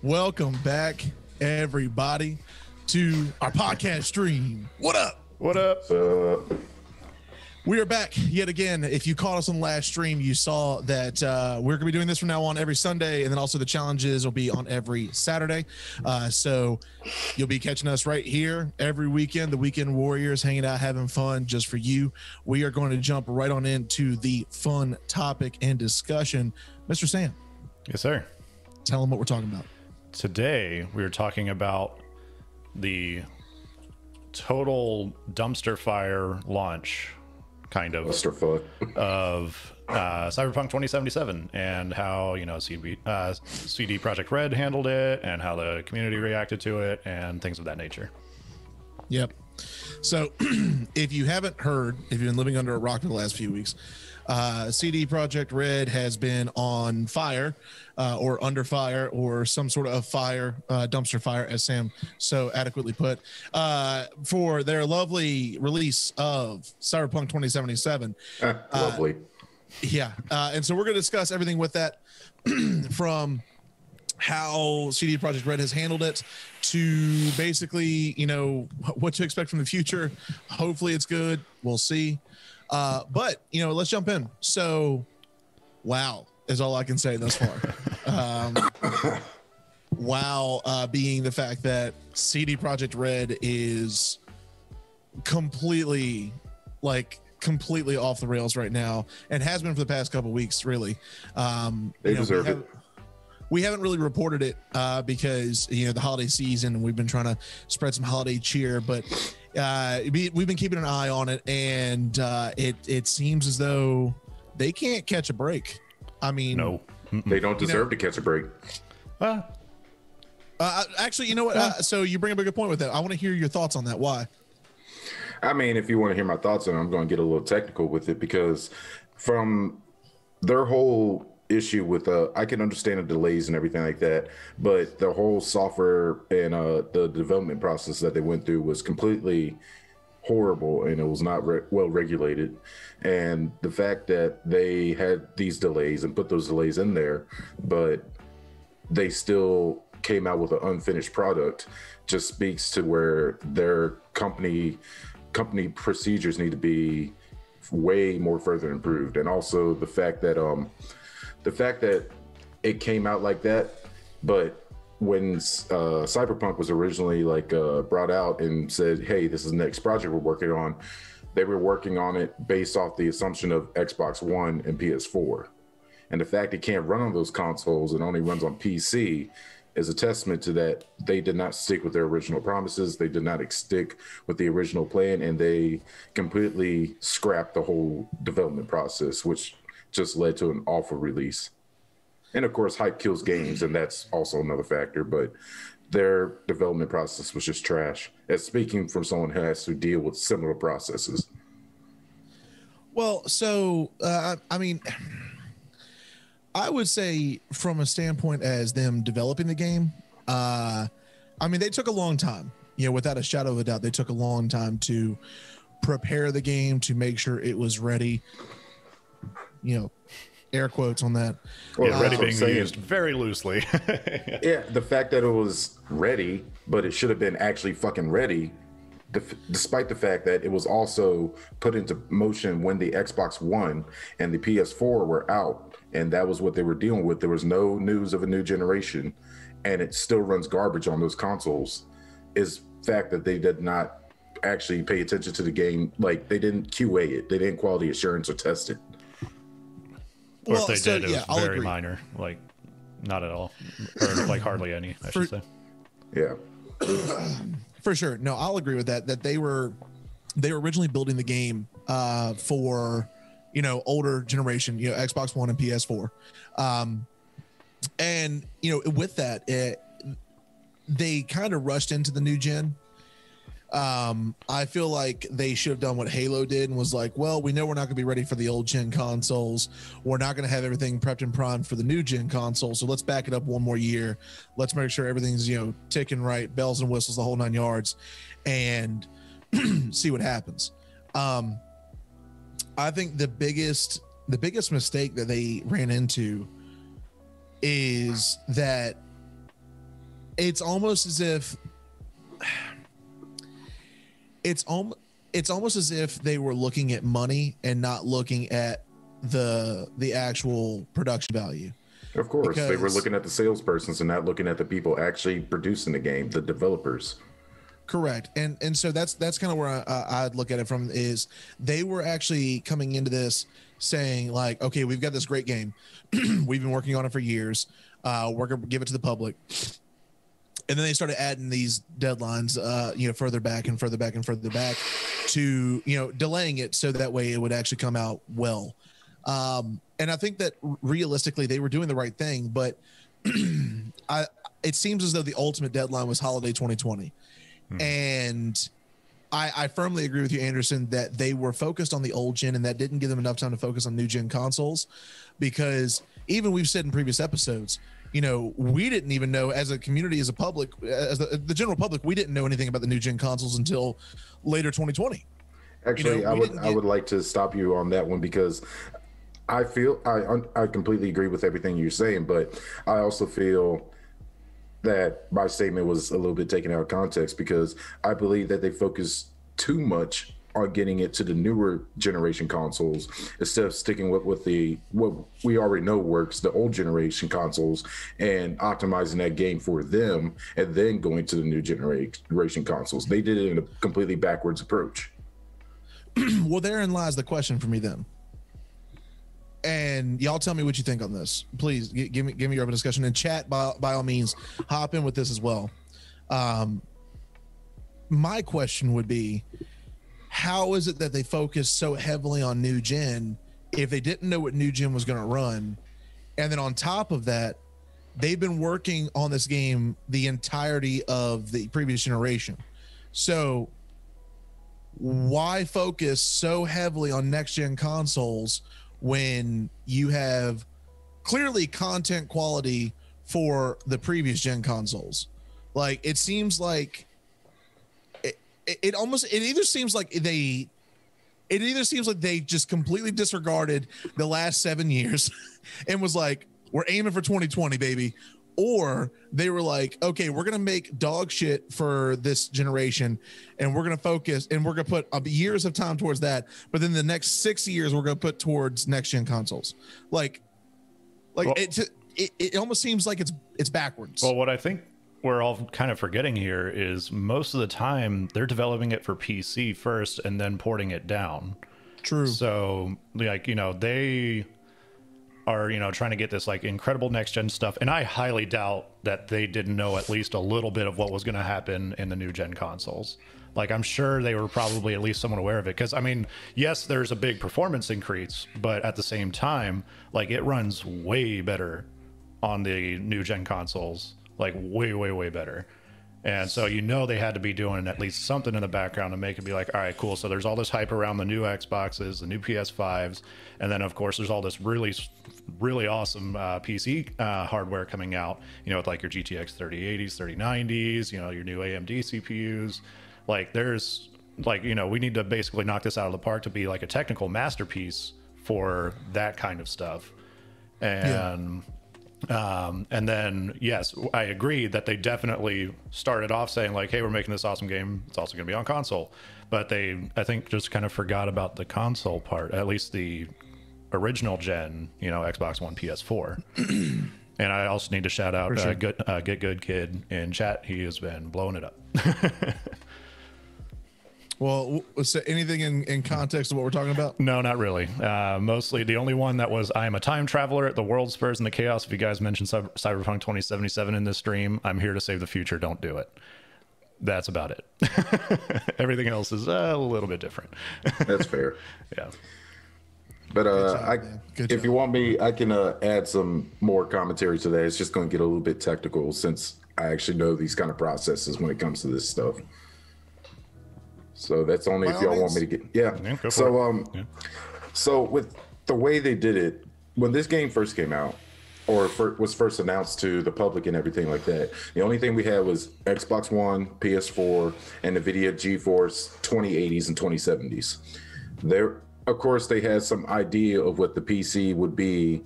Welcome back, everybody, to our podcast stream. What up? What up? We are back yet again. If you caught us on the last stream, you saw that we're going to be doing this from now on every Sunday, and then also the challenges will be on every Saturday. So you'll be catching us right here every weekend. The Weekend Warriors hanging out, having fun just for you. We are going to jump right on into the fun topic and discussion. Mr. Sam. Yes, sir. Tell them what we're talking about. Today, we're talking about the total dumpster fire launch, kind of, of Cyberpunk 2077, and how, you know, CD Projekt Red handled it, and how the community reacted to it, and things of that nature. Yep. So if you haven't heard, if you've been living under a rock for the last few weeks, CD Projekt Red has been on fire, or under fire, or some sort of fire, dumpster fire, as Sam so adequately put, for their lovely release of Cyberpunk 2077. Lovely. Yeah. And so we're going to discuss everything with that, from how CD Projekt Red has handled it to basically, you know, what to expect from the future. Hopefully it's good. We'll see. But, you know, let's jump in. So, wow is all I can say thus far. Wow, being the fact that CD Projekt Red is completely off the rails right now, and has been for the past couple of weeks, really. They deserve it. We haven't really reported it because, you know, the holiday season, and we've been trying to spread some holiday cheer, but we've been keeping an eye on it, and it seems as though they can't catch a break. I mean, no, they don't deserve to catch a break. Actually, you know what? So you bring up a good point with that. I want to hear your thoughts on that. Why? I mean, if you want to hear my thoughts on it, I'm going to get a little technical with it, because from their whole issue with I can understand the delays and everything like that, but the whole software and the development process that they went through was completely horrible, and it was not well regulated. And the fact that they had these delays and put those delays in there, but they still came out with an unfinished product, just speaks to where their company procedures need to be way more further improved. And also the fact that it came out like that, but when Cyberpunk was originally brought out and said, hey, this is the next project we're working on, they were working on it based off the assumption of Xbox One and PS4. And the fact it can't run on those consoles and only runs on PC is a testament to that. They did not stick with their original promises. They did not stick with the original plan, and they completely scrapped the whole development process, which just led to an awful release. And of course, hype kills games, and that's also another factor, but their development process was just trash. As speaking from someone who has to deal with similar processes. Well, so, I mean, I would say from a standpoint as them developing the game, I mean, they took a long time, you know, without a shadow of a doubt. They took a long time to prepare the game, to make sure it was ready, you know, air quotes on that. Well, yeah, ready being used very loosely. Yeah, the fact that it was ready, but it should have been actually fucking ready, despite the fact that it was also put into motion when the Xbox One and the PS4 were out, and that was what they were dealing with. There was no news of a new generation, and it still runs garbage on those consoles. Is fact that they did not actually pay attention to the game. Like, they didn't QA it, they didn't quality assurance or test it. Or if they did, it was very minor, like not at all, or like hardly any, I should say. Yeah, for sure. No, I'll agree with that. That they were originally building the game for, you know, older generation, you know, Xbox One and PS4, and you know, with that, they kind of rushed into the new gen. I feel like they should have done what Halo did and was like, well, we know we're not going to be ready for the old gen consoles. We're not going to have everything prepped and primed for the new gen console. So let's back it up one more year. Let's make sure everything's, ticking right, bells and whistles, the whole 9 yards, and see what happens. I think the biggest mistake that they ran into is that it's almost as if it's almost as if they were looking at money and not looking at the actual production value. Of course, they were looking at the salespersons and not looking at the people actually producing the game, the developers. Correct. And so that's kind of where I'd look at it from, is they were actually coming into this saying like, okay, we've got this great game. We've been working on it for years. We're going to give it to the public. And then they started adding these deadlines, further back and further back and further back to, delaying it so that way it would actually come out well. And I think that realistically they were doing the right thing, but it seems as though the ultimate deadline was holiday 2020. And I firmly agree with you, Anderson, that they were focused on the old gen and that didn't give them enough time to focus on new gen consoles, because even we've said in previous episodes, we didn't even know as a community, as a public, as the general public, we didn't know anything about the new gen consoles until later 2020. Actually, I would like to stop you on that one, because I feel I completely agree with everything you're saying, but I also feel that my statement was a little bit taken out of context, because I believe that they focus too much on getting it to the newer generation consoles instead of sticking with what we already know works, the old generation consoles, and optimizing that game for them and then going to the new generation consoles. They did it in a completely backwards approach. Well, therein lies the question for me then. And y'all tell me what you think on this. Please give me your open discussion, and chat by all means hop in with this as well. My question would be, how is it that they focus so heavily on new gen if they didn't know what new gen was going to run? And then on top of that, they've been working on this game the entirety of the previous generation. So why focus so heavily on next gen consoles when you have clearly content quality for the previous gen consoles? Like, it seems like it either seems like they just completely disregarded the last 7 years and was like, we're aiming for 2020, baby. Or they were like, okay, we're going to make dog shit for this generation, and we're going to focus and we're going to put years of time towards that. But then the next 6 years, we're going to put towards next gen consoles. Well, it almost seems like it's backwards. Well, what I think we're all kind of forgetting here is most of the time they're developing it for PC first and then porting it down. True. So they are trying to get this like incredible next gen stuff, and I highly doubt that they didn't know at least a little bit of what was going to happen in the new gen consoles. Like, I'm sure they were probably at least somewhat aware of it, because yes, there's a big performance increase, but at the same time, like, it runs way better on the new gen consoles, like way better. And so they had to be doing at least something in the background to make it be like, all right, cool. So there's all this hype around the new Xboxes, the new PS5s, and then of course there's all this really awesome PC hardware coming out, with like your GTX 3080s, 3090s, your new AMD CPUs. Like, there's like, we need to basically knock this out of the park to be like a technical masterpiece for that kind of stuff. And and then, yes, I agree that they definitely started off saying like, hey, we're making this awesome game, it's also going to be on console. But they, I think, just kind of forgot about the console part, at least the original gen, Xbox One, PS4. And I also need to shout out sure. Get Good Kid in chat. He has been blowing it up. Well, so anything in context of what we're talking about? No, not really. Mostly the only one that was, I am a time traveler at the world spurs in the chaos. If you guys mentioned Cyberpunk 2077 in this stream, I'm here to save the future. Don't do it. That's about it. Everything else is a little bit different. That's fair. Yeah. But Good if job. you want me, I can add some more commentary to that. It's just going to get a little bit technical, since I actually know these kind of processes when it comes to this stuff. So that's only By if all y'all want means. me to get. Yeah. Yeah, go for So it. Yeah. so with the way they did it, when this game first came out, or was first announced to the public and everything like that, the only thing we had was Xbox One, PS4, and NVIDIA GeForce 2080s and 2070s. There, of course, they had some idea of what the PC would be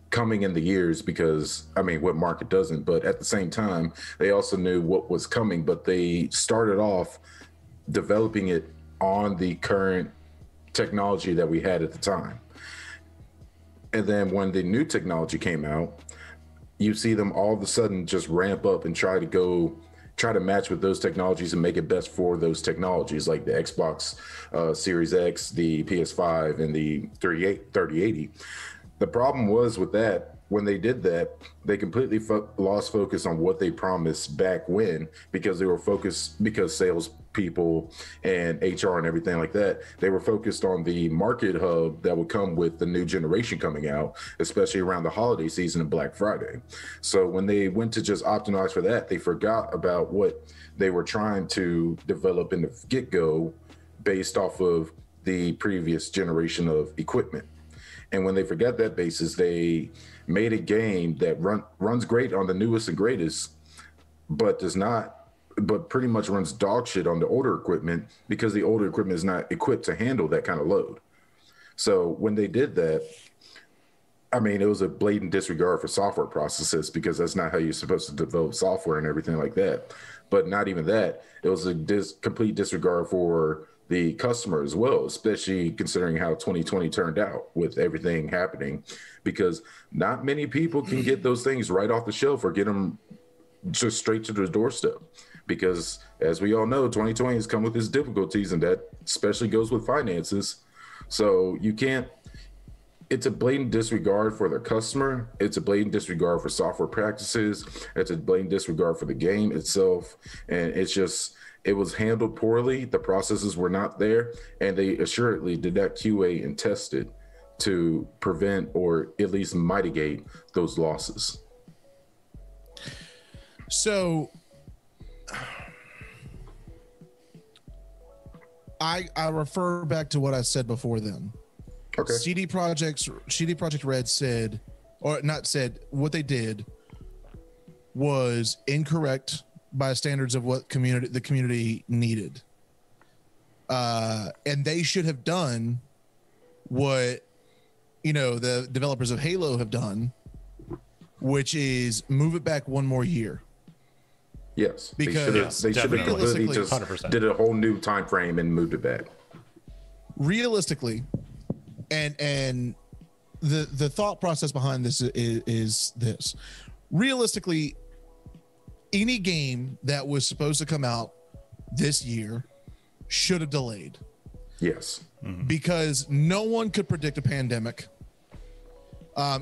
coming in the years, because I mean, what market doesn't? But at the same time, they also knew what was coming, but they started off developing it on the current technology that we had at the time. And then when the new technology came out, you see them all of a sudden just ramp up and try to match with those technologies and make it best for those technologies, like the Xbox Series X, the PS5, and the 3080. The problem was with that, when they did that, they completely lost focus on what they promised back when, because they were focused, because sales people and HR and everything like that, they were focused on the market hub that would come with the new generation coming out, especially around the holiday season and Black Friday. So when they went to just optimize for that, they forgot about what they were trying to develop in the get-go based off of the previous generation of equipment. And when they forgot that basis, they made a game that runs great on the newest and greatest, but pretty much runs dog shit on the older equipment, because the older equipment is not equipped to handle that kind of load. So when they did that, I mean, it was a blatant disregard for software processes, because that's not how you're supposed to develop software and everything like that. But not even that, it was a complete disregard for the customer as well, especially considering how 2020 turned out with everything happening, because not many people can get those things right off the shelf or get them just straight to the doorstep, because as we all know, 2020 has come with its difficulties, and that especially goes with finances. So you can't, it's a blatant disregard for the customer. It's a blatant disregard for software practices. It's a blatant disregard for the game itself. And it's just, it was handled poorly. The processes were not there, and they assuredly did not QA and test it to prevent or at least mitigate those losses. So I refer back to what I said before then. Okay. CD Projekt Red said, or not said, what they did was incorrect by standards of what the community needed. And they should have done what, the developers of Halo have done, which is move it back one more year. Yes, because they should have completely just 100%. did a whole new time frame and moved it back. Realistically, and the thought process behind this is this. Realistically, any game that was supposed to come out this year should have delayed. Yes. Because no one could predict a pandemic.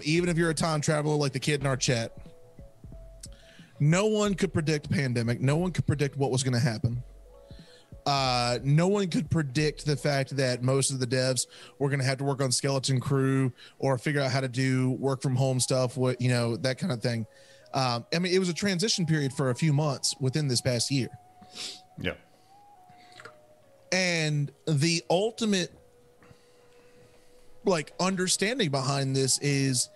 Even if you're a time traveler like the kid in our chat, no one could predict a pandemic. No one could predict what was going to happen. No one could predict the fact that most of the devs were going to have to work on skeleton crew or figure out how to do work from home stuff, that kind of thing. I mean, it was a transition period for a few months within this past year. Yeah. And the ultimate understanding behind this is,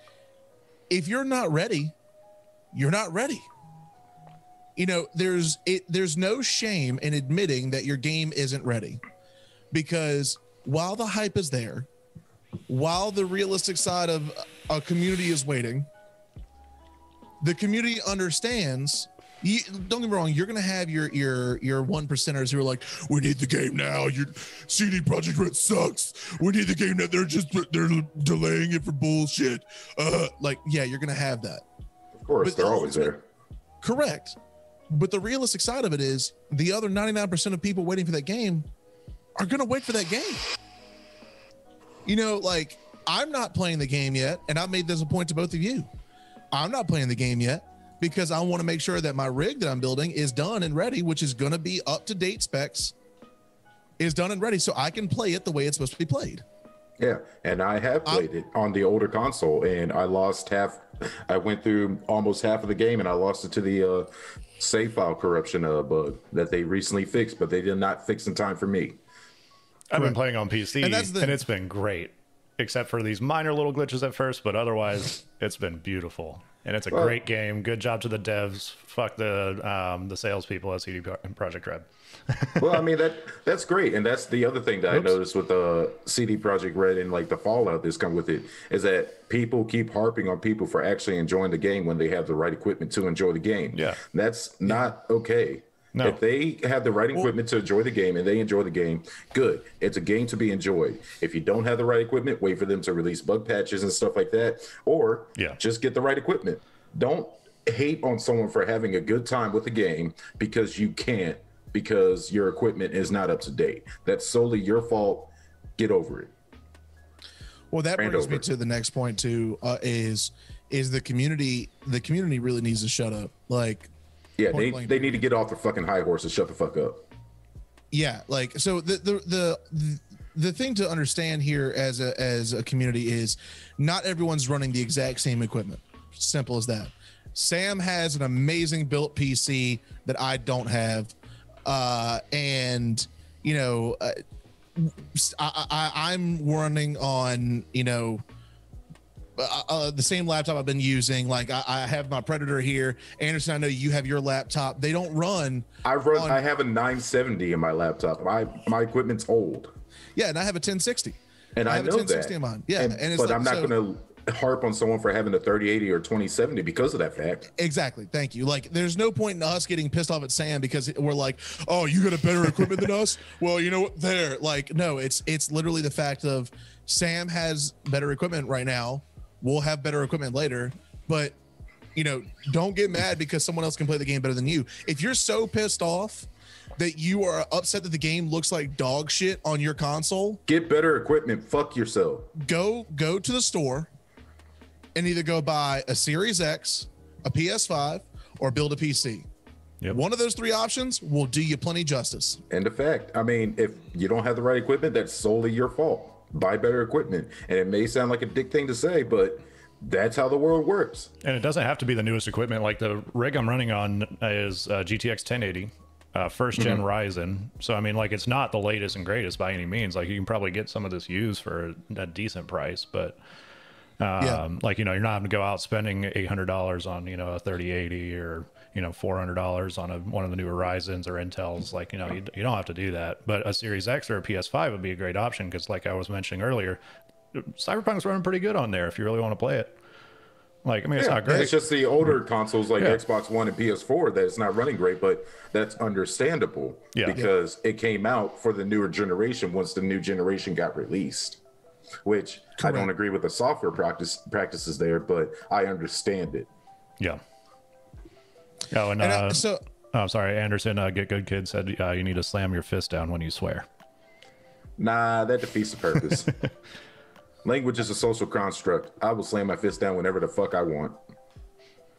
if you're not ready, you're not ready. There's no shame in admitting that your game isn't ready, because while the hype is there, while the realistic side of a community is waiting, the community understands. Don't get me wrong, you're gonna have your one percenters who are like, we need the game now. Your CD Projekt Red sucks. We need the game now. They're delaying it for bullshit. Yeah, you're gonna have that. Of course, they're always there. Correct. But the realistic side of it is, the other 99% of people waiting for that game are gonna wait for that game. I'm not playing the game yet, and I've made this a point to both of you. I'm not playing the game yet, because I want to make sure that my rig that I'm building is done and ready, which is going to be up to date specs, is done and ready, so I can play it the way it's supposed to be played. Yeah, and I have played it on the older console, and I lost half. I went through almost half of the game, and I lost it to save file corruption bug that they recently fixed, but they did not fix in time for me. I've been playing on PC, and it's been great, except for these minor little glitches at first, but otherwise it's been beautiful. And it's a great game. Good job to the devs. Fuck the salespeople at CD Projekt Red. Well, I mean that's great, and that's the other thing that I noticed with CD Projekt Red and like the fallout that's come with it is that people keep harping on people for actually enjoying the game when they have the right equipment to enjoy the game. Yeah, that's not okay. No. If they have the right equipment to enjoy the game and they enjoy the game, good. It's a game to be enjoyed. If you don't have the right equipment, wait for them to release bug patches and stuff like that, or just get the right equipment. Don't hate on someone for having a good time with the game because you can't, because your equipment is not up to date. That's solely your fault. Get over it. Well, that brings me to the next point too, is the community. The community really needs to shut up. Like, yeah, they need to get off their fucking high horse and shut the fuck up. Yeah, like, so the thing to understand here as a community is not everyone's running the exact same equipment. Simple as that. Sam has an amazing built PC that I don't have, and you know, I'm running on, you know, the same laptop I've been using. Like I have my Predator here. Anderson, I know you have your laptop. They don't run. I have a 970 in my laptop. My equipment's old. Yeah, and I have a 1060. And I have a know 1060 that. in mine. Yeah, and but I'm not going to harp on someone for having a 3080 or 2070 because of that fact. Exactly. Thank you. Like, there's no point in us getting pissed off at Sam because we're like, oh, you got a better equipment than us? Well, you know what? There. Like, no, it's literally the fact of Sam has better equipment right now. We'll have better equipment later, but you know, don't get mad because someone else can play the game better than you. If you're so pissed off that you are upset that the game looks like dog shit on your console, get better equipment. Fuck yourself. Go to the store and either go buy a Series X, a PS5, or build a PC. Yep. One of those three options will do you plenty justice. And the fact, I mean, if you don't have the right equipment, that's solely your fault. Buy better equipment. And it may sound like a dick thing to say, but that's how the world works. And it doesn't have to be the newest equipment. Like the rig I'm running on is GTX 1080, first gen Ryzen. So, I mean, like, it's not the latest and greatest by any means. Like, you can probably get some of this used for a decent price, but like, you know, you're not having to go out spending $800 on, you know, a 3080 or, you know, $400 on one of the newer Ryzens or Intels. Like, you know, you don't have to do that. But a Series X or a PS5 would be a great option because, like I was mentioning earlier, Cyberpunk's running pretty good on there if you really want to play it. Like, I mean, it's not great. It's just the older consoles like Xbox One and PS4 that it's not running great, but that's understandable because it came out for the newer generation once the new generation got released. Which I don't agree with the software practices there, but I understand it. Yeah. Oh, and I'm sorry, Anderson, Get Good Kid said you need to slam your fist down when you swear. Nah, that defeats the purpose. Language is a social construct. I will slam my fist down whenever the fuck I want.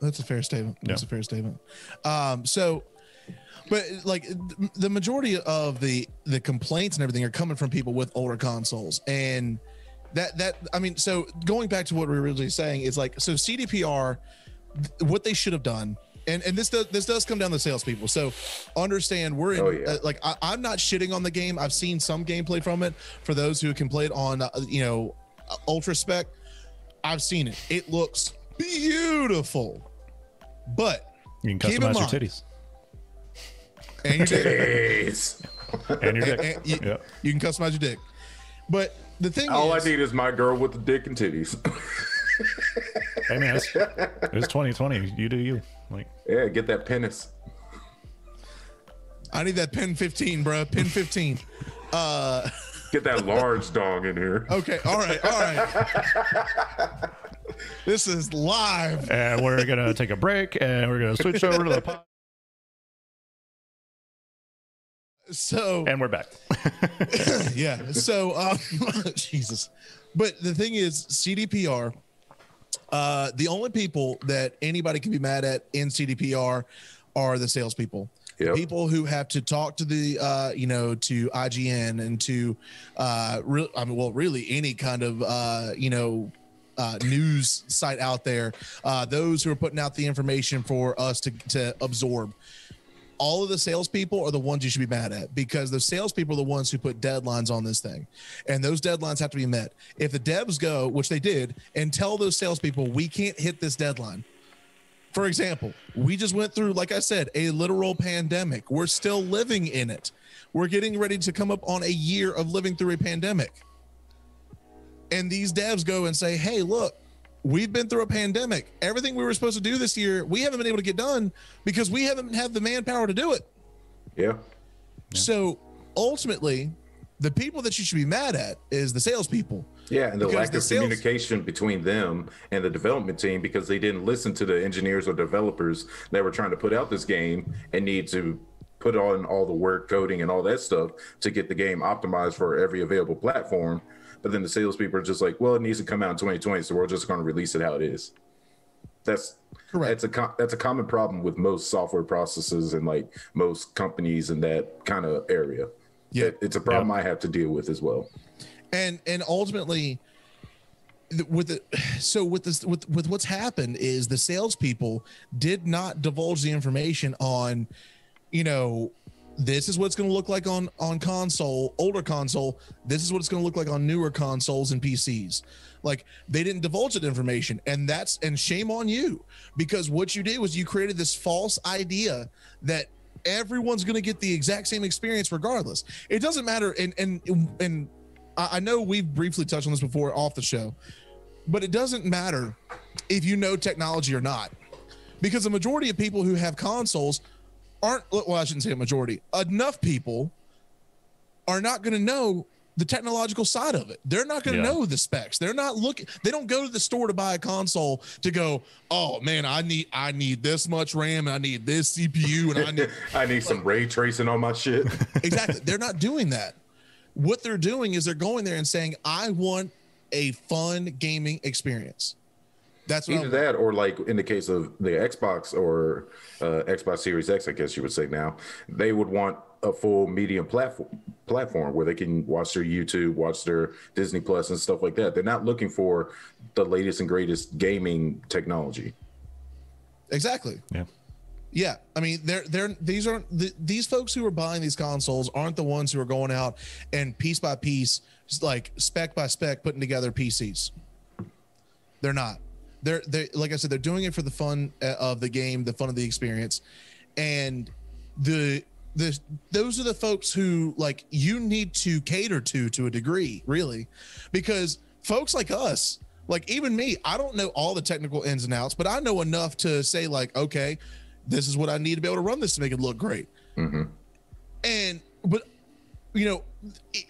That's a fair statement. That's a fair statement. But like the majority of the complaints and everything are coming from people with older consoles, and that I mean, so going back to what we were originally saying is like, so CDPR, what they should have done. And this does come down to salespeople. So understand we're in like I'm not shitting on the game. I've seen some gameplay from it. For those who can play it on you know, ultra spec, I've seen it. It looks beautiful, but you can customize your titties and your titties and your dick. And you can customize your dick. But the thing all I need is my girl with the dick and titties. Hey man, it's 2020. You do you. Like, yeah, get that penis. I need that pin 15, bro. Pin 15. Get that large dong in here. Okay, all right. This is live. And we're gonna take a break, and we're gonna switch over to the pod. So, and we're back. Yeah. So, Jesus. But the thing is, CDPR. The only people that anybody can be mad at in CDPR are the salespeople. Yep. People who have to talk to the, you know, to IGN and to, really any kind of, you know, news site out there, those who are putting out the information for us to absorb. All of the salespeople are the ones you should be mad at, because the salespeople are the ones who put deadlines on this thing, and those deadlines have to be met. If the devs go, which they did, and tell those salespeople we can't hit this deadline. For example, we just went through, like I said, a literal pandemic. We're still living in it. We're getting ready to come up on a year of living through a pandemic. And these devs go and say, hey, look, we've been through a pandemic. Everything we were supposed to do this year, we haven't been able to get done because we haven't had the manpower to do it. Yeah. So ultimately, the people that you should be mad at is the salespeople. Yeah, and the lack of communication between them and the development team, because they didn't listen to the engineers or developers that were trying to put out this game and need to put on all the work, coding, and all that stuff to get the game optimized for every available platform. But then the salespeople are just like, well, it needs to come out in 2020, so we're just going to release it how it is. That's correct. That's a common problem with most software processes and like most companies in that kind of area. Yeah, it's a problem I have to deal with as well. And ultimately, with what's happened is the salespeople did not divulge the information on, this is what it's going to look like on console, older console. This is what it's going to look like on newer consoles and PCs. Like, they didn't divulge that information, and shame on you, because what you did was you created this false idea that everyone's going to get the exact same experience regardless. It doesn't matter. And I know we've briefly touched on this before off the show, but it doesn't matter if you know technology or not, because the majority of people who have consoles I shouldn't say a majority. Enough people are not going to know the technological side of it. They're not going to know the specs. They're not looking. They don't go to the store to buy a console to go, oh man, I need this much RAM, and I need this CPU, and I need some ray tracing on my shit. Exactly. They're not doing that. What they're doing is they're going there and saying, I want a fun gaming experience. That's what either that, or like in the case of the Xbox or Xbox Series X, I guess you would say now, they would want a full medium platform where they can watch their YouTube, watch their Disney Plus and stuff like that. They're not looking for the latest and greatest gaming technology. Exactly. Yeah. Yeah. I mean, these folks who are buying these consoles aren't the ones who are going out and piece by piece, like spec by spec, putting together PCs. They're not. They're like I said, they're doing it for the fun of the game, the fun of the experience, and those are the folks who, like, you need to cater to a degree, really, because folks like us, like even me, I don't know all the technical ins and outs, but I know enough to say, like, okay, this is what I need to be able to run this to make it look great. Mm-hmm. But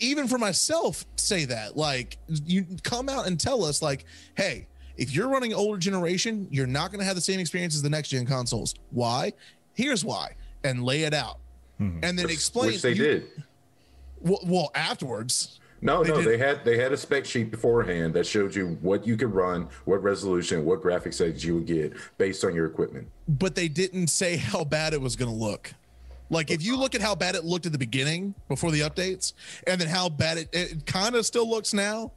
even for myself, say that, like, you come out and tell us, like, hey, if you're running older generation, you're not going to have the same experience as the next gen consoles. Why? Here's why, and lay it out, and then explain. Which they did. Well, afterwards. They had a spec sheet beforehand that showed you what you could run, what resolution, what graphics settings you would get based on your equipment. But they didn't say how bad it was going to look. Like, if you look at how bad it looked at the beginning before the updates, and then how bad it kind of still looks now,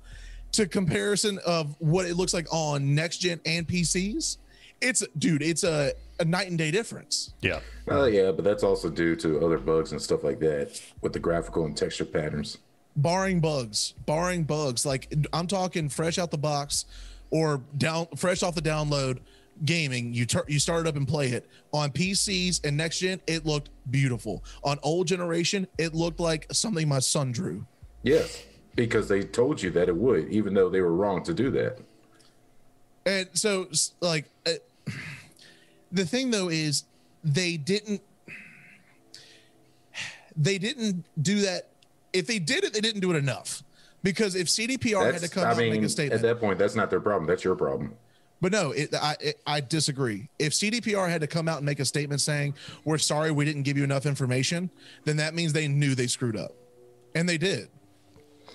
to comparison of what it looks like on next gen and PCs, it's a night and day difference. Yeah. Yeah, but that's also due to other bugs and stuff like that with the graphical and texture patterns. Barring bugs, like I'm talking fresh out the box or fresh off the download gaming, you start it up and play it. On PCs and next gen, it looked beautiful. On old generation, it looked like something my son drew. Yes. Because they told you that it would, even though they were wrong to do that. And so, like, the thing though is they didn't do that. If they did it, they didn't do it enough. Because if CDPR had to come out and make a statement, at that point, that's not their problem. That's your problem. But no, I disagree. If CDPR had to come out and make a statement saying, we're sorry we didn't give you enough information, then that means they knew they screwed up. And they did.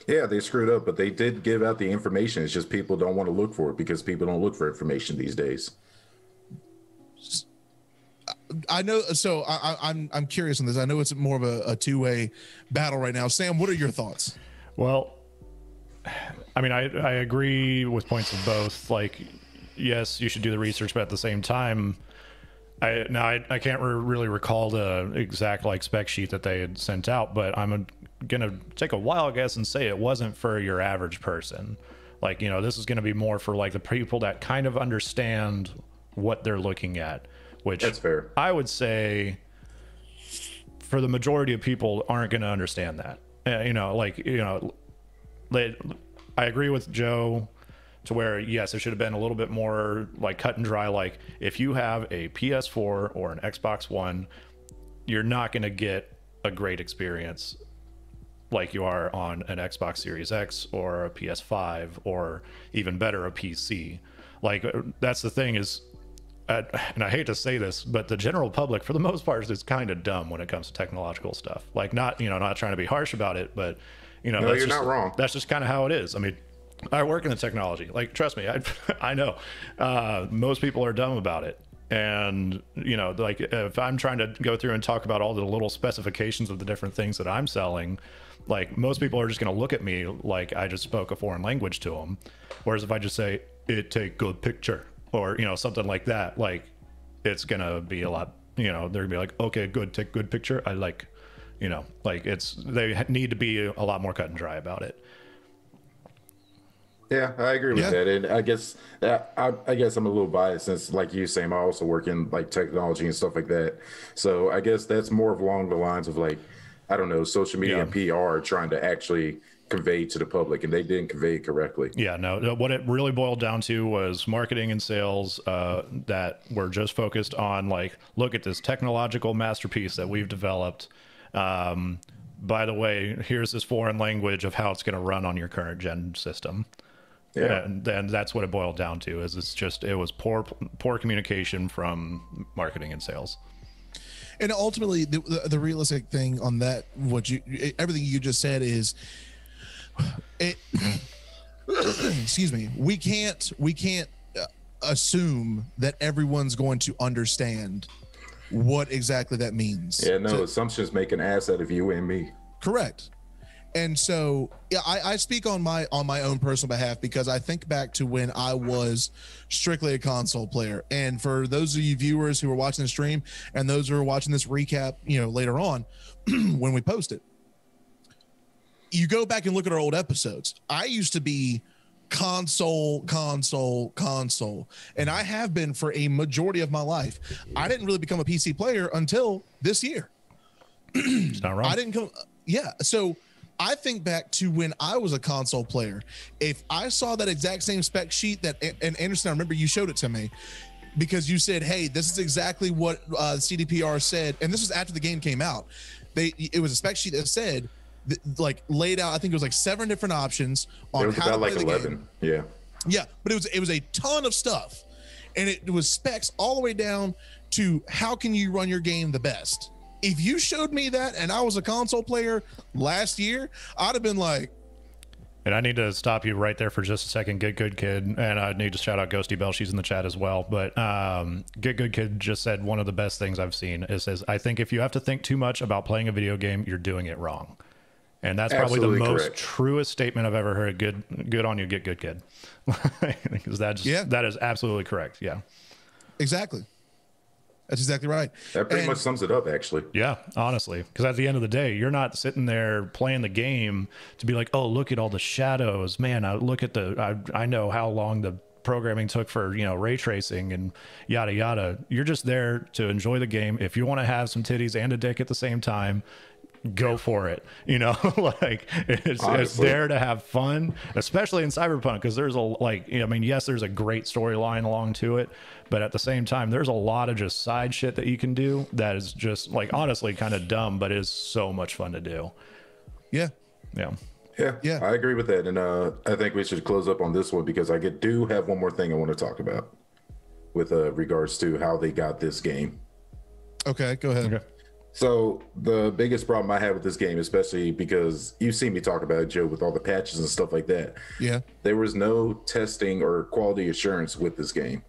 Yeah, they screwed up, but they did give out the information. It's just people don't want to look for it because people don't look for information these days. I know. So I'm curious on this. I know it's more of a two-way battle right now. Sam, what are your thoughts? Well, I mean, I agree with points of both. Like, yes, you should do the research, but at the same time, I can't really recall the exact like spec sheet that they had sent out, but I'm gonna take a wild guess and say it wasn't for your average person. Like, you know, this is gonna be more for like the people that kind of understand what they're looking at, which that's fair. I would say for the majority of people aren't gonna understand that. You know, like, you know, I agree with Joe to where, yes, it should have been a little bit more like cut and dry. Like, if you have a PS4 or an Xbox One, you're not going to get a great experience like you are on an Xbox Series X or a PS5 or even better, a PC. Like, that's the thing is, and I hate to say this, but the general public, for the most part, is kind of dumb when it comes to technological stuff. Like, not, you know, not trying to be harsh about it, but, you know, no, you're not wrong. That's just kind of how it is. I mean, I work in the technology. Like, trust me, I know. Most people are dumb about it. And, you know, like, if I'm trying to go through and talk about all the little specifications of the different things that I'm selling, like, most people are just going to look at me like I just spoke a foreign language to them. Whereas if I just say, it take good picture, or, you know, something like that, like, it's going to be a lot, you know, they're going to be like, okay, good, take good picture. I like, you know, like, they need to be a lot more cut and dry about it. Yeah, I agree with that, and I guess I guess I'm a little biased since, like you, Sam, I also work in like technology and stuff like that. So I guess that's more of along the lines of like, I don't know, social media and PR trying to actually convey to the public, and they didn't convey it correctly. Yeah, no. What it really boiled down to was marketing and sales that were just focused on like, look at this technological masterpiece that we've developed. By the way, here's this foreign language of how it's going to run on your current gen system. Yeah, and that's what it boiled down to. It was poor communication from marketing and sales. And ultimately, the realistic thing on that, everything you just said is, excuse me, we can't assume that everyone's going to understand what exactly that means. Yeah, no, assumptions make an ass out of you and me. Correct. And so, yeah, I speak on my own personal behalf because I think back to when I was strictly a console player. And for those of you viewers who are watching the stream and those who are watching this recap, you know, later on when we post it, you go back and look at our old episodes. I used to be console, and I have been for a majority of my life. I didn't really become a PC player until this year. It's not wrong. I didn't come. Yeah. So I think back to when I was a console player. If I saw that exact same spec sheet and Anderson, I remember you showed it to me because you said, hey, this is exactly what CDPR said. And this was after the game came out. It was a spec sheet that said, like, laid out, I think it was like 7 different options on how to play the 11 game. Yeah, but it was a ton of stuff, and it was specs all the way down to how can you run your game the best. If you showed me that and I was a console player last year, I'd have been like, and I need to stop you right there for just a second. Get Good Kid, and I need to shout out Ghosty Bell. She's in the chat as well. But Get Good Kid just said one of the best things I've seen. It says, I think if you have to think too much about playing a video game, you're doing it wrong. And that's probably the most truest statement I've ever heard. Good on you, Get Good Kid. Because that is absolutely correct. Yeah, exactly. That's exactly right. That pretty much sums it up, actually. Yeah, honestly. Because at the end of the day, you're not sitting there playing the game to be like, oh, look at all the shadows. Man, I know how long the programming took for, you know, ray tracing and yada, yada. You're just there to enjoy the game. If you want to have some titties and a dick at the same time, go for it, you know. Like, it's there to have fun, especially in Cyberpunk, because there's yes, there's a great storyline along to it, but at the same time there's a lot of just side shit that you can do that is just, like, honestly kind of dumb, but is so much fun to do. Yeah, I agree with that. And I think we should close up on this one because I do have one more thing I want to talk about with regards to how they got this game. Okay, go ahead. Okay. So the biggest problem I have with this game, especially because you've seen me talk about it, Joe, with all the patches and stuff like that. Yeah. There was no testing or quality assurance with this game.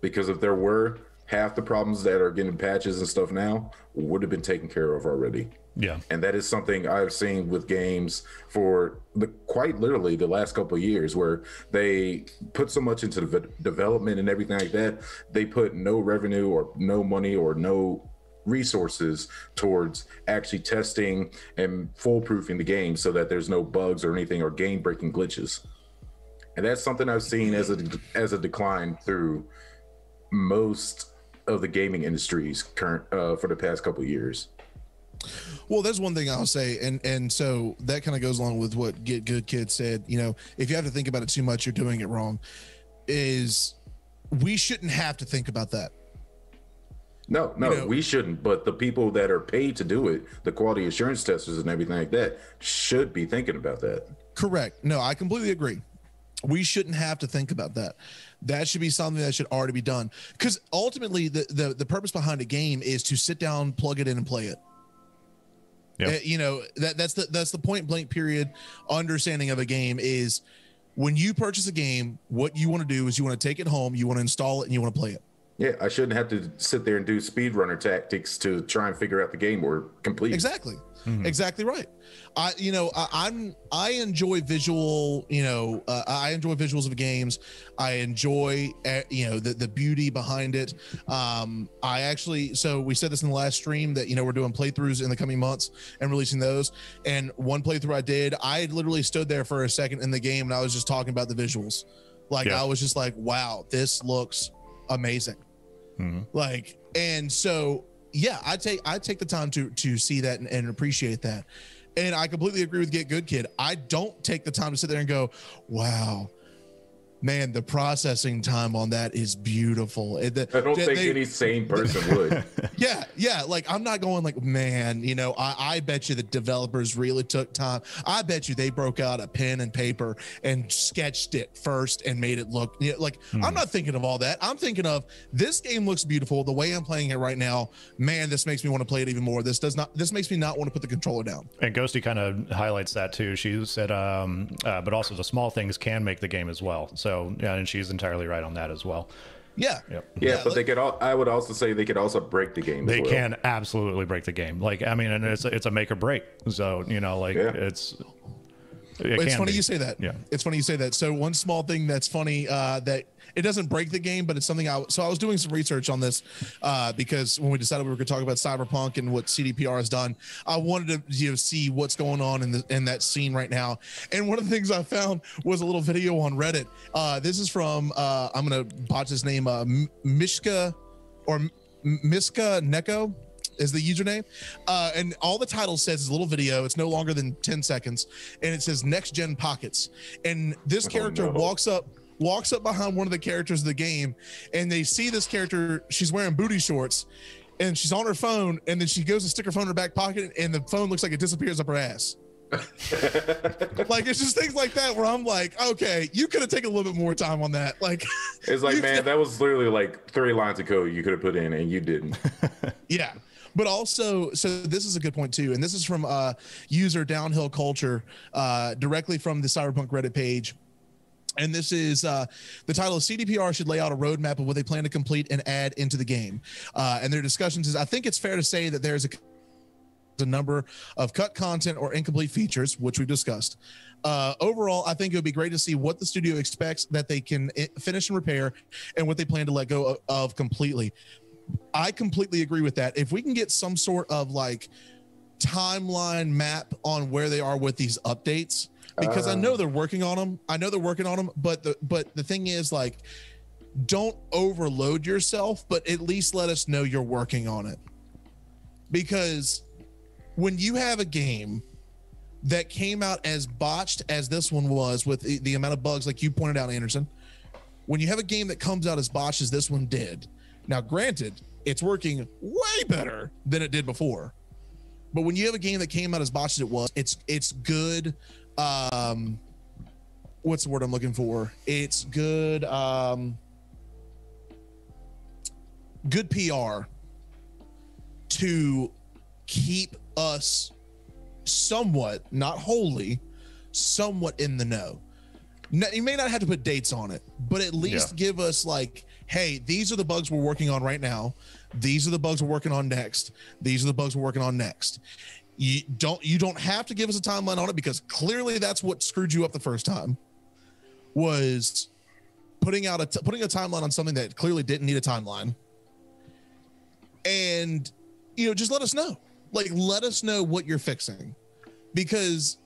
Because if there were, half the problems that are getting patches and stuff now would have been taken care of already. Yeah. And that is something I've seen with games for quite literally the last couple of years, where they put so much into the development and everything like that. They put no revenue or no money or no resources towards actually testing and foolproofing the game so that there's no bugs or anything or game breaking glitches. And that's something I've seen as a decline through most of the gaming industries current for the past couple of years. Well, there's one thing I'll say, and so that kind of goes along with what Get Good Kid said. You know, if you have to think about it too much, you're doing it wrong. Is we shouldn't have to think about that. No, you know, we shouldn't. But the people that are paid to do it, the quality assurance testers and everything like that, should be thinking about that. Correct. No, I completely agree. We shouldn't have to think about that. That should be something that should already be done. Because ultimately, the purpose behind a game is to sit down, plug it in, and play it. Yep. You know, that's the point blank period understanding of a game is when you purchase a game, what you want to do is you want to take it home, you want to install it, and you want to play it. Yeah, I shouldn't have to sit there and do speedrunner tactics to try and figure out the game or complete. Exactly. Mm-hmm. Exactly right. I enjoy visual, I enjoy visuals of games. I enjoy, the beauty behind it. So we said this in the last stream that, we're doing playthroughs in the coming months and releasing those. And one playthrough I did, I literally stood there for a second in the game and I was just talking about the visuals. I was just like, wow, this looks amazing. Mm-hmm. And so, yeah, I take the time to see that and appreciate that. And I completely agree with Get Good Kid. I don't take the time to sit there and go, wow, man, the processing time on that is beautiful. I don't think any sane person would. Yeah. I'm not going man, I bet you the developers really took time. I bet you they broke out a pen and paper and sketched it first and made it look I'm not thinking of all that. I'm thinking of this game looks beautiful. The way I'm playing it right now, man, this makes me want to play it even more. This makes me not want to put the controller down. And Ghosty kind of highlights that too. She said, but also the small things can make the game as well. So, yeah, and she's entirely right on that as well. Yeah. Yep. Yeah, but they could I would also say they could also break the game. They can absolutely break the game. And it's a make or break. So, it's funny you say that. Yeah. It's funny you say that. So one small thing that's funny, that it doesn't break the game, but it's something I was doing some research on this because when we decided we were going to talk about Cyberpunk and what CDPR has done, I wanted to see what's going on in that scene right now. And one of the things I found was a little video on Reddit. This is from I'm going to botch his name, Miska Neko is the username. And all the title says is a little video. It's no longer than 10 seconds. And it says next gen pockets. And this character walks up behind one of the characters of the game, and they see this character. She's wearing booty shorts and she's on her phone. And then she goes to stick her phone in her back pocket and the phone looks like it disappears up her ass. It's just things like that where I'm like, okay, you could have taken a little bit more time on that. It's man, that was literally 3 lines of code you could have put in and you didn't. Yeah. But also, so this is a good point too. And this is from user Downhill Culture, directly from the Cyberpunk Reddit page. And this is the title of CDPR should lay out a roadmap of what they plan to complete and add into the game. And their discussions is, I think it's fair to say that there's a number of cut content or incomplete features, which we've discussed. Overall, I think it would be great to see what the studio expects that they can finish and repair and what they plan to let go of completely. I completely agree with that. If we can get some sort of timeline map on where they are with these updates, because I know they're working on them. But the thing is, don't overload yourself, but at least let us know you're working on it. Because when you have a game that came out as botched as this one was, with the amount of bugs, like you pointed out, Anderson, when you have a game that comes out as botched as this one did, now granted, it's working way better than it did before. But when you have a game that came out as botched as it was, it's good. What's the word I'm looking for? It's good. Good PR to keep us somewhat, not wholly, somewhat in the know. Now, you may not have to put dates on it, but at least give us hey, these are the bugs we're working on right now. These are the bugs we're working on next. These are the bugs we're working on next. You don't have to give us a timeline on it, because clearly that's what screwed you up the first time, was putting a timeline on something that clearly didn't need a timeline. And, just let us know. Let us know what you're fixing, because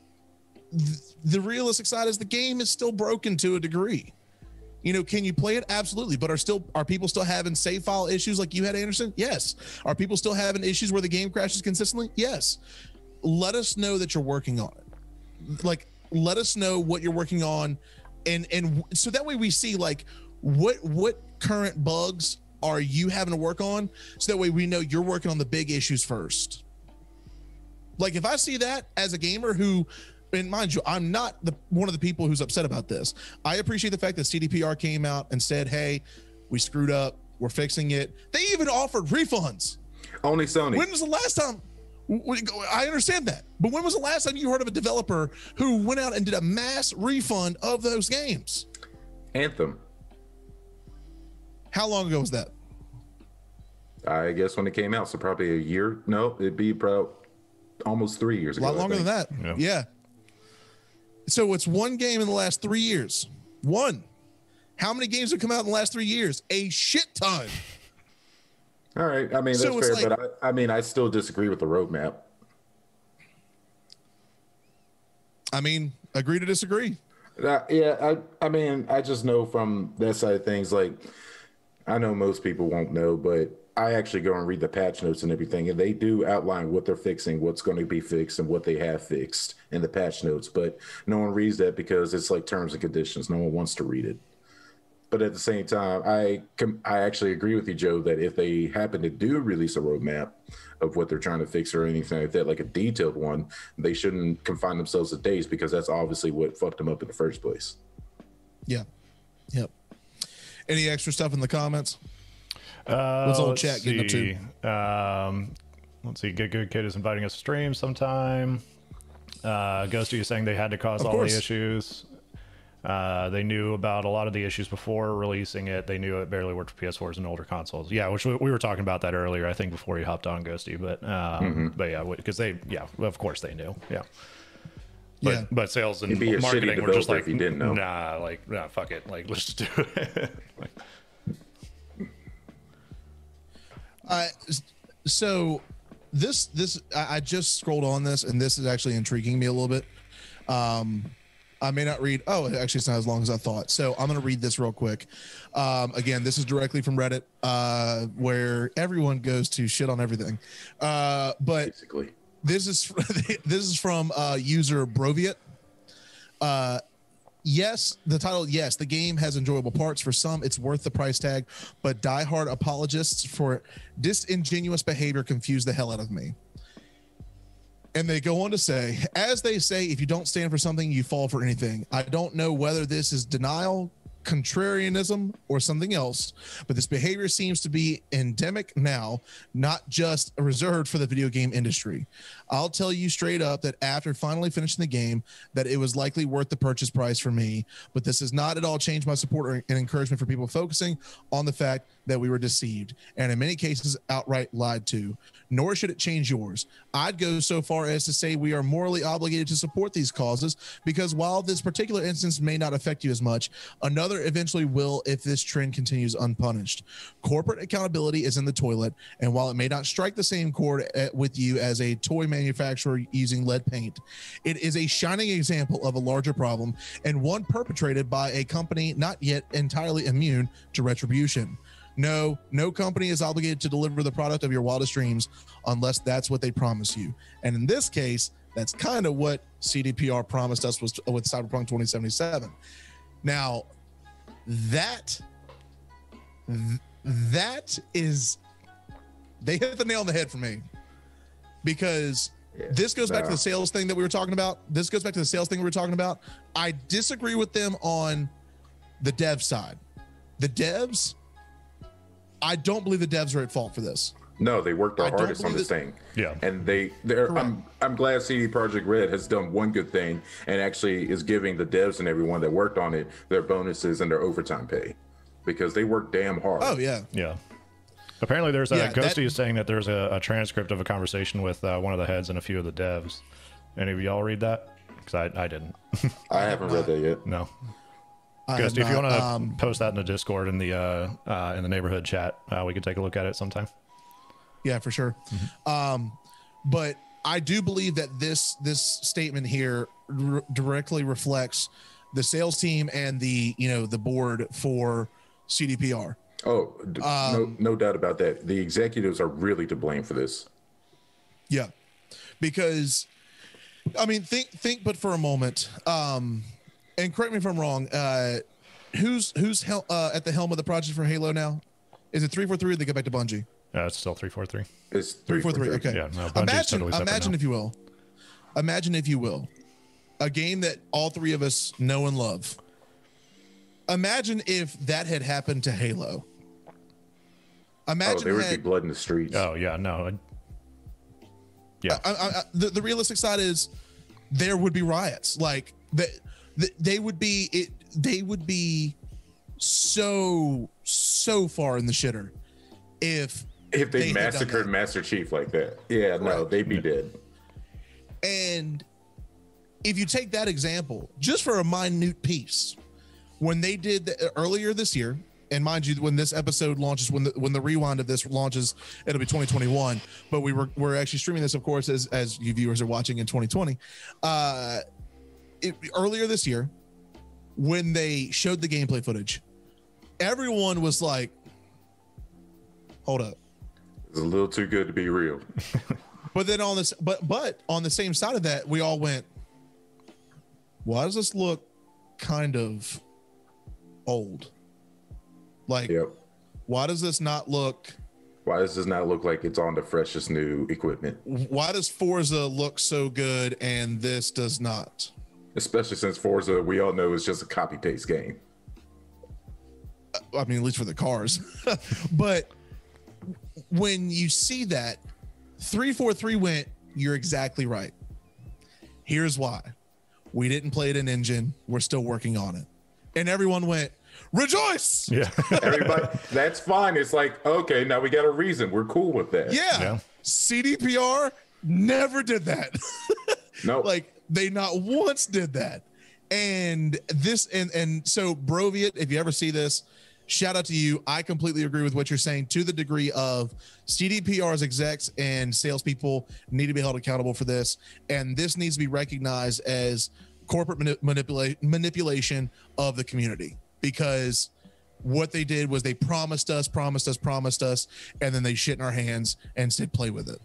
the realistic side is the game is still broken to a degree. Can you play it? Absolutely. But are people still having save file issues like you had, Anderson? Yes. Are people still having issues where the game crashes consistently? Yes. Let us know that you're working on it. Let us know what you're working on. And so that way we see what current bugs are you having to work on? So that way we know you're working on the big issues first. If I see that as a gamer who, and mind you, I'm not one of the people who's upset about this. I appreciate the fact that CDPR came out and said, hey, we screwed up. We're fixing it. They even offered refunds. Only Sony. When was the last time? I understand that. But when was the last time you heard of a developer who went out and did a mass refund of those games? Anthem. How long ago was that? I guess when it came out. So probably a year. No, it'd be about almost 3 years ago. A lot longer than that. Yeah. So it's one game in the last 3 years. One. How many games have come out in the last 3 years? A shit ton. All right. I mean, that's fair, but I still disagree with the roadmap. Agree to disagree. Yeah. I just know from that side of things, I know most people won't know, but I actually go and read the patch notes and everything, and they do outline what they're fixing, what's going to be fixed, and what they have fixed in the patch notes. But no one reads that because it's like terms and conditions. No one wants to read it. But at the same time, I actually agree with you, Joe, that if they happen to do release a roadmap of what they're trying to fix or anything like that, like a detailed one, they shouldn't confine themselves to days, because that's obviously what fucked them up in the first place. Yeah. Yep. Any extra stuff in the comments? What's old chat getting up to? Let's see. Good Kid is inviting us to stream sometime. Ghosty is saying they had to cause all the issues. They knew about a lot of the issues before releasing it. They knew it barely worked for PS4s and older consoles. Yeah, which we were talking about that earlier, I think, before you hopped on, Ghosty. But yeah, because of course they knew. Yeah. But sales and marketing were just like, you didn't know. Nah, fuck it. Let's just do it. So this I just scrolled on this, and this is actually intriguing me a little bit. I may not read. Oh, actually, it's not as long as I thought. So I'm going to read this real quick. Again, this is directly from Reddit, where everyone goes to shit on everything. But basically, this is from user Broviet. Yes, the title, yes, the game has enjoyable parts. For some, it's worth the price tag, but diehard apologists for disingenuous behavior confuse the hell out of me. And they go on to say, as they say, if you don't stand for something, you fall for anything. I don't know whether this is denial, contrarianism, or something else, but this behavior seems to be endemic now, not just reserved for the video game industry. I'll tell you straight up that after finally finishing the game, that it was likely worth the purchase price for me, but this has not at all changed my support and encouragement for people focusing on the fact that we were deceived and in many cases outright lied to. Nor should it change yours. I'd go so far as to say we are morally obligated to support these causes, because while this particular instance may not affect you as much, another eventually will if this trend continues unpunished. Corporate accountability is in the toilet, and while it may not strike the same chord with you as a toy manufacturer using lead paint, it is a shining example of a larger problem, and one perpetrated by a company not yet entirely immune to retribution. No company is obligated to deliver the product of your wildest dreams unless that's what they promise you. And in this case, that's kind of what CDPR promised us with Cyberpunk 2077. Now, that is, they hit the nail on the head for me, because this goes back to the sales thing that we were talking about. I disagree with them on the dev side. The devs, I don't believe the devs are at fault for this. No, they worked their hardest on this thing. Yeah, and I'm glad CD Projekt Red has done one good thing and actually is giving the devs and everyone that worked on it their bonuses and their overtime pay. because they work damn hard. Oh yeah. Yeah. Apparently, there's a Yeah, Ghosty is saying that there's a transcript of a conversation with one of the heads and a few of the devs. Any of y'all read that? Because I didn't. I haven't read that yet. No. I have Ghosty, if you not, want to post that in the Discord in the neighborhood chat, we could take a look at it sometime. Yeah, for sure. But I do believe that this statement here directly reflects the sales team and the board for CDPR. Oh, no doubt about that. The executives are really to blame for this. Yeah, because I mean, think, but for a moment, and correct me if I'm wrong. Who's at the helm of the project for Halo now? Is it 343 or they go back to Bungie? It's still 343. It's 343. Okay. Yeah, no, Bungie's totally separate imagine now. if you will, a game that all three of us know and love. Imagine if that had happened to Halo. Imagine there would be blood in the streets. Oh yeah, no. Yeah. The realistic side is there would be riots. Like they would be so far in the shitter if they massacred Master Chief like that. Yeah, no, Right. they'd be dead. And if you take that example, just for a minute piece, when they did earlier this year, and mind you, when this episode launches, when the rewind of this launches, it'll be 2021. But we're actually streaming this, of course, as you viewers are watching in 2020. Earlier this year, when they showed the gameplay footage, everyone was like, "Hold up." It's a little too good to be real. But then on this, but on the same side of that, we all went, "Why does this look kind of old? Like, Yep. why does this not look? Why does this not look like it's on the freshest new equipment? Why does Forza look so good and this does not?" Especially since Forza, we all know, is just a copy paste game. I mean, at least for the cars. But when you see that, 343 went, "You're exactly right. Here's why. We didn't play it in engine. We're still working on it." And everyone went, "Rejoice!" Yeah. Everybody, that's fine. It's like, okay, now we got a reason. We're cool with that. Yeah. CDPR never did that. No. Like, they not once did that. And this, and so Broviet, if you ever see this, shout out to you. I completely agree with what you're saying to the degree of CDPR's execs and salespeople need to be held accountable for this. And this needs to be recognized as corporate manipulation of the community, because what they did was they promised us, and then they shit in our hands and said, "Play with it."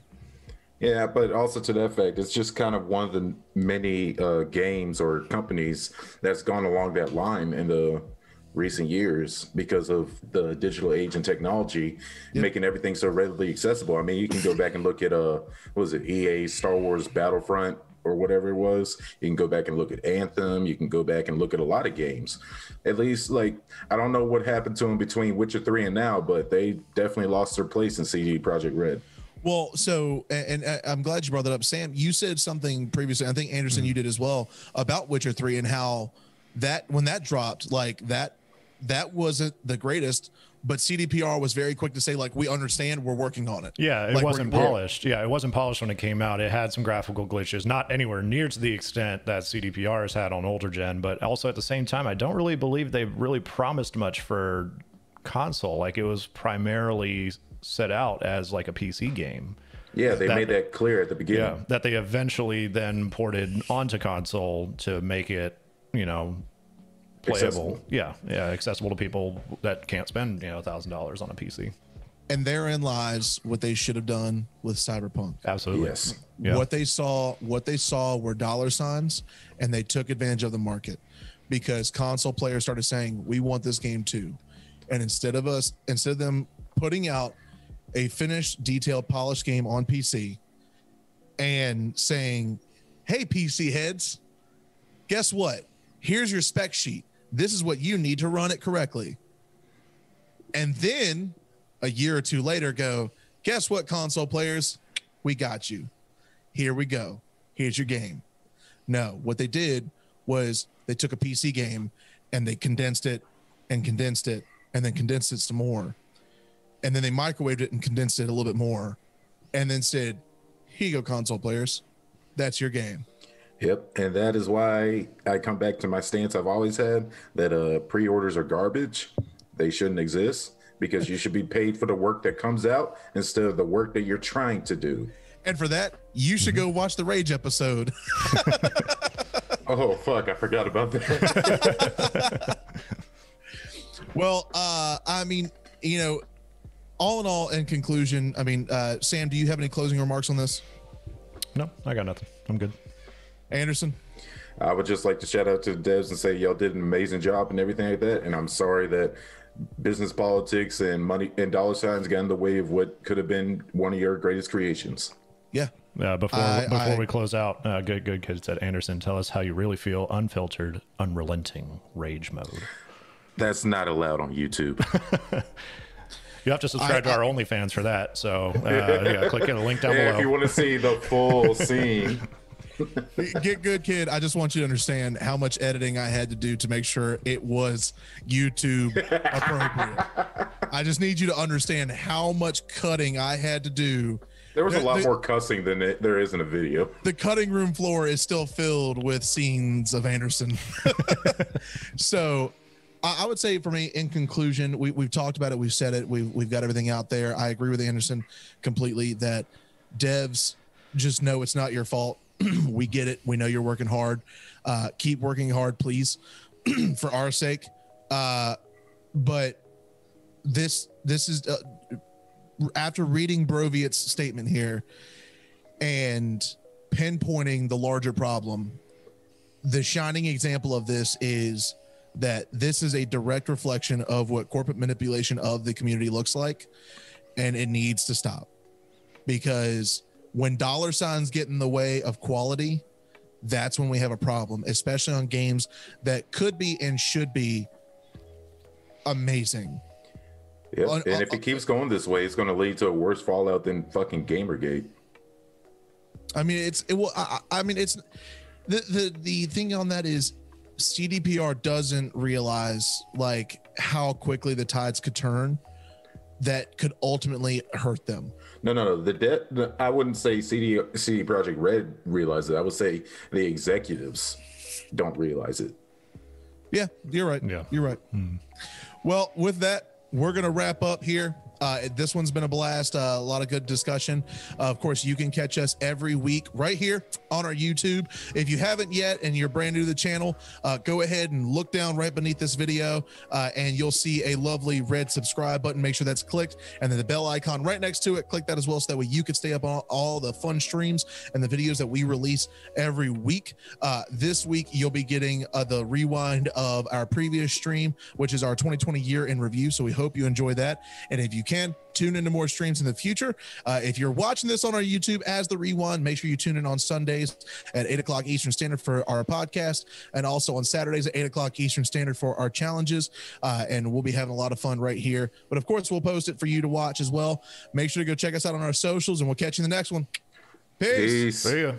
Yeah, but also to that fact, it's just kind of one of the many games or companies that's gone along that line in the recent years because of the digital age and technology, making everything so readily accessible. I mean, you can go back and look at what was it, EA Star Wars Battlefront or whatever it was. You can go back and look at Anthem. You can go back and look at a lot of games. At least, like, I don't know what happened to them between Witcher 3 and now, but they definitely lost their place in CD Projekt Red. Well, so, and I'm glad you brought that up. Sam, you said something previously, I think Anderson, you did as well, about Witcher 3 and how that, when that dropped, like that wasn't the greatest, but CDPR was very quick to say, like, we understand, we're working on it. Yeah, it like, wasn't polished. Yeah, it wasn't polished when it came out. It had some graphical glitches, not anywhere near to the extent that CDPR has had on older gen, but also at the same time, I don't really believe they really promised much for console. Like, it was primarily set out as like a PC game. Yeah, they made that clear at the beginning. Yeah, that they eventually then ported onto console to make it, playable. Accessible. Yeah, accessible to people that can't spend, $1,000 on a PC. And therein lies what they should have done with Cyberpunk. Absolutely. Yes. Yeah. What they saw were dollar signs, and they took advantage of the market because console players started saying, "We want this game too." And instead of them putting out a finished, detailed, polished game on PC and saying, "Hey, PC heads, guess what? Here's your spec sheet. This is what you need to run it correctly." And then a year or two later go, "Guess what, console players? We got you. Here we go. Here's your game." No, what they did was they took a PC game and they condensed it and condensed it and then condensed it some more. And then they microwaved it and condensed it a little bit more. And then said, here you go, console players. That's your game. Yep. And that is why I come back to my stance I've always had that pre-orders are garbage. They shouldn't exist because you should be paid for the work that comes out instead of the work that you're trying to do. And for that, you should go watch the Rage episode. Oh, fuck. I forgot about that. Well, I mean, you know, all in all, in conclusion, I mean, Sam, do you have any closing remarks on this? No, I got nothing. I'm good. Anderson? I would just like to shout out to the devs and say y'all did an amazing job and everything like that. And I'm sorry that business politics and money and dollar signs got in the way of what could have been one of your greatest creations. Yeah. Before we close out, good kid said, Anderson, tell us how you really feel. Unfiltered, unrelenting rage mode. That's not allowed on YouTube. You have to subscribe to our OnlyFans for that. So yeah, click the link down below. If you want to see the full scene. Get good, kid. I just want you to understand how much editing I had to do to make sure it was YouTube appropriate. I just need you to understand how much cutting I had to do. There was a lot more cussing than there is in a video. The cutting room floor is still filled with scenes of Anderson. So I would say for me, in conclusion, we've talked about it. We've said it. We've got everything out there. I agree with Anderson completely that devs just know it's not your fault. We get it. We know you're working hard. Keep working hard, please, for our sake. But this is after reading Broviet's statement here and pinpointing the larger problem, the shining example of this is that this is a direct reflection of what corporate manipulation of the community looks like, and it needs to stop. Because when dollar signs get in the way of quality, that's when we have a problem, especially on games that could be and should be amazing. Yep. And if it keeps going this way, it's going to lead to a worse fallout than fucking Gamergate. I mean, it's the thing on that is CDPR doesn't realize like how quickly the tides could turn that could ultimately hurt them. No. I wouldn't say CD Projekt Red realized it. I would say the executives don't realize it. Yeah, you're right. Yeah, you're right. Well, with that, we're going to wrap up here. This one's been a blast. A lot of good discussion. Of course, you can catch us every week right here on our YouTube. If you haven't yet and you're brand new to the channel, go ahead and look down right beneath this video and you'll see a lovely red subscribe button. Make sure that's clicked, and then the bell icon right next to it. Click that as well, so that way you can stay up on all the fun streams and the videos that we release every week. This week, you'll be getting the rewind of our previous stream, which is our 2020 year in review. So we hope you enjoy that. And if you can, tune into more streams in the future. If you're watching this on our YouTube as the rewind, make sure you tune in on Sundays at 8 o'clock Eastern Standard for our podcast, and also on Saturdays at 8 o'clock Eastern Standard for our challenges. And we'll be having a lot of fun right here. But of course, we'll post it for you to watch as well. Make sure to go check us out on our socials, and we'll catch you in the next one. Peace. Peace. See ya.